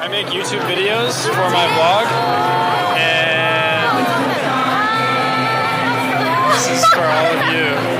I make YouTube videos for my vlog, and this is for all of you.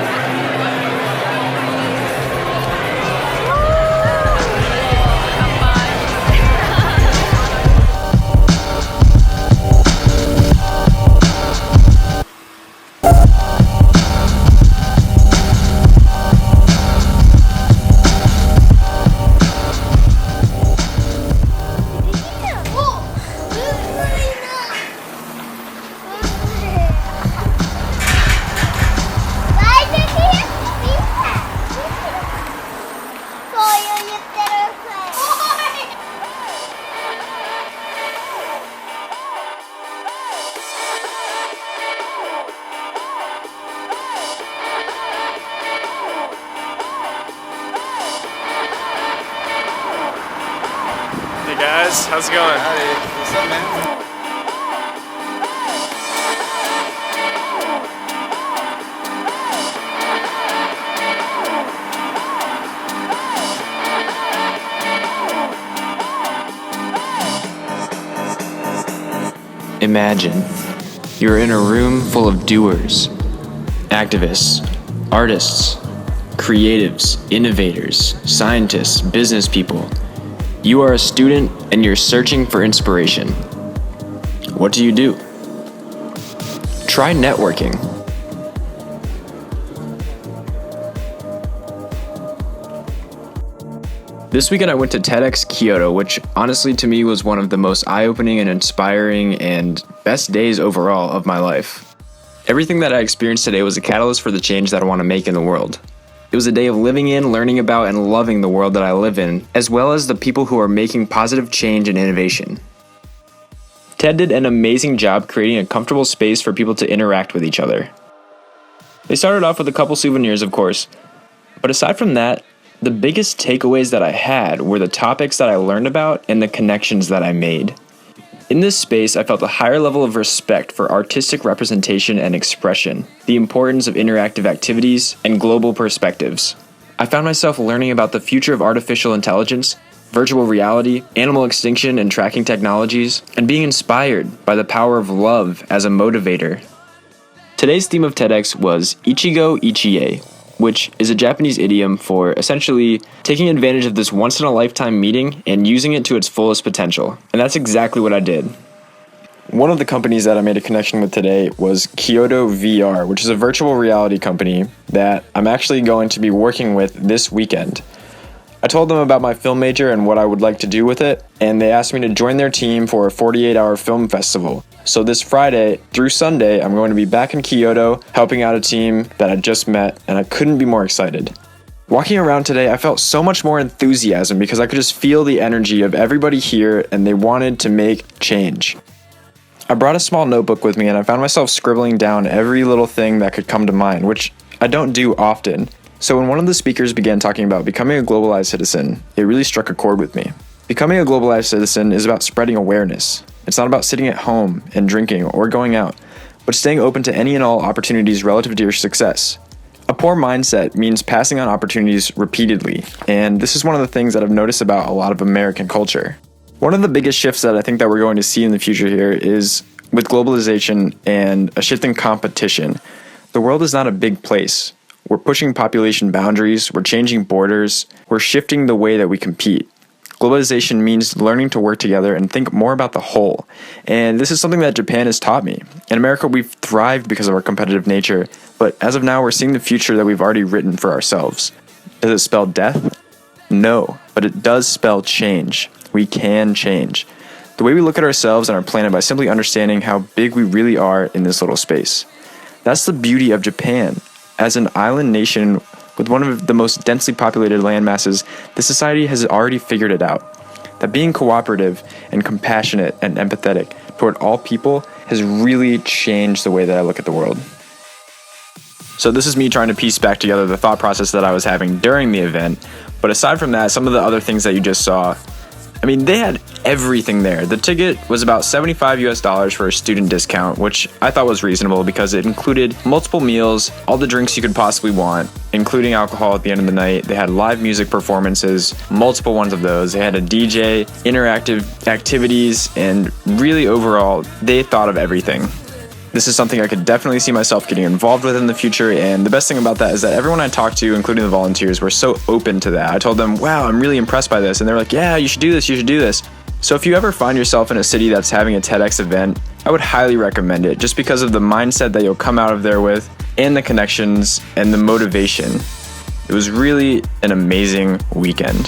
Hey guys, how's it going? Howdy. What's up, man? Imagine you're in a room full of doers, activists, artists, creatives, innovators, scientists, business people. You are a student and you're searching for inspiration. What do? Try networking. This weekend I went to TEDxKyoto, which honestly to me was one of the most eye-opening and inspiring and best days overall of my life. Everything that I experienced today was a catalyst for the change that I want to make in the world. It was a day of living in, learning about, and loving the world that I live in, as well as the people who are making positive change and innovation. TED did an amazing job creating a comfortable space for people to interact with each other. They started off with a couple souvenirs, of course, but aside from that, the biggest takeaways that I had were the topics that I learned about and the connections that I made. In this space, I felt a higher level of respect for artistic representation and expression, the importance of interactive activities, and global perspectives. I found myself learning about the future of artificial intelligence, virtual reality, animal extinction and tracking technologies, and being inspired by the power of love as a motivator. Today's theme of TEDx was Ichigo Ichie, which is a Japanese idiom for essentially taking advantage of this once-in-a-lifetime meeting and using it to its fullest potential. And that's exactly what I did. One of the companies that I made a connection with today was Kyoto VR, which is a virtual reality company that I'm actually going to be working with this weekend. I told them about my film major and what I would like to do with it, and they asked me to join their team for a 48-hour film festival. So this Friday through Sunday, I'm going to be back in Kyoto, helping out a team that I just met, and I couldn't be more excited. Walking around today, I felt so much more enthusiasm because I could just feel the energy of everybody here, and they wanted to make change. I brought a small notebook with me, and I found myself scribbling down every little thing that could come to mind, which I don't do often. So when one of the speakers began talking about becoming a globalized citizen, it really struck a chord with me. Becoming a globalized citizen is about spreading awareness. It's not about sitting at home and drinking or going out, but staying open to any and all opportunities relative to your success. A poor mindset means passing on opportunities repeatedly, and this is one of the things that I've noticed about a lot of American culture. One of the biggest shifts that I think that we're going to see in the future here is with globalization and a shift in competition. The world is not a big place. We're pushing population boundaries, we're changing borders, we're shifting the way that we compete. Globalization means learning to work together and think more about the whole. And this is something that Japan has taught me. In America, we've thrived because of our competitive nature, but as of now, we're seeing the future that we've already written for ourselves. Does it spell death? No, but it does spell change. We can change the way we look at ourselves and our planet by simply understanding how big we really are in this little space. That's the beauty of Japan. As an island nation with one of the most densely populated land masses, the society has already figured it out. That being cooperative and compassionate and empathetic toward all people has really changed the way that I look at the world. So this is me trying to piece back together the thought process that I was having during the event. But aside from that, some of the other things that you just saw, I mean, they had everything there. The ticket was about $75 for a student discount, which I thought was reasonable because it included multiple meals, all the drinks you could possibly want, including alcohol at the end of the night. They had live music performances, multiple ones of those. They had a DJ, interactive activities, and really overall, they thought of everything. This is something I could definitely see myself getting involved with in the future, and the best thing about that is that everyone I talked to, including the volunteers, were so open to that. I told them, wow, I'm really impressed by this, and they were like, yeah, you should do this, you should do this. So if you ever find yourself in a city that's having a TEDx event, I would highly recommend it, just because of the mindset that you'll come out of there with, and the connections, and the motivation. It was really an amazing weekend.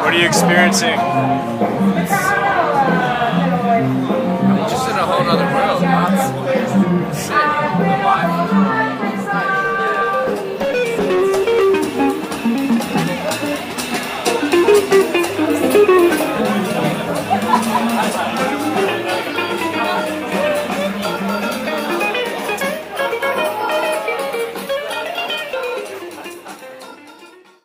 What are you experiencing?